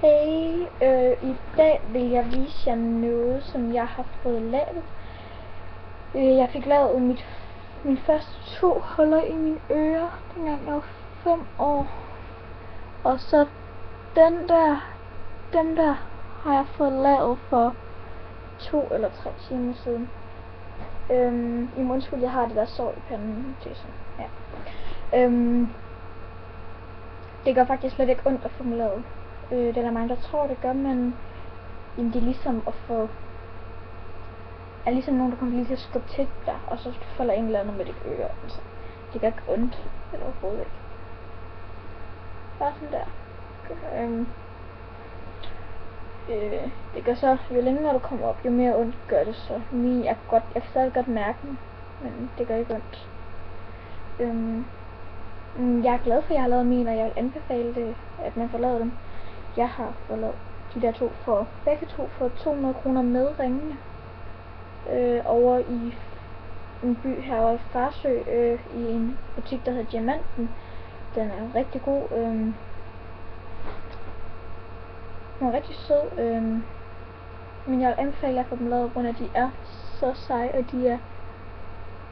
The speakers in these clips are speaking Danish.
Hey, i dag vil jeg vise jer noget, som jeg har fået lavet. Jeg fik lavet mine første 2 huller i mine ører, dengang jeg var 5 år. Og så dem der har jeg fået lavet for 2 eller 3 timer siden. I mundskyld, jeg har det der sår i panden. Det er sådan, ja. Det gør faktisk slet ikke ondt at få dem lavet. Det er der mange, der tror, det gør, men det er ligesom at få... er ligesom nogen, der kommer lige til at skubbe til dig, og så falder en eller anden med dit øre. Altså, det gør ikke ondt, eller overhovedet ikke. Bare sådan der. Det gør så, jo længere du kommer op, jo mere ondt gør det så. Jeg kan stadig godt mærke den, men det gør ikke ondt. Jeg er glad for, at jeg har lavet mine, og jeg vil anbefale det, at man får lavet dem. Jeg har fået lavet de der begge to for 200 kroner med ringene. Over i en by herovre i Farsø, i en butik, der hedder Diamanten. Den er rigtig god. Den er rigtig sød. Men jeg vil anbefale at få dem lavet, på grund af, at de er så seje, og de er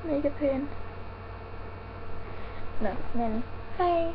mega pæne. Nå, men hej!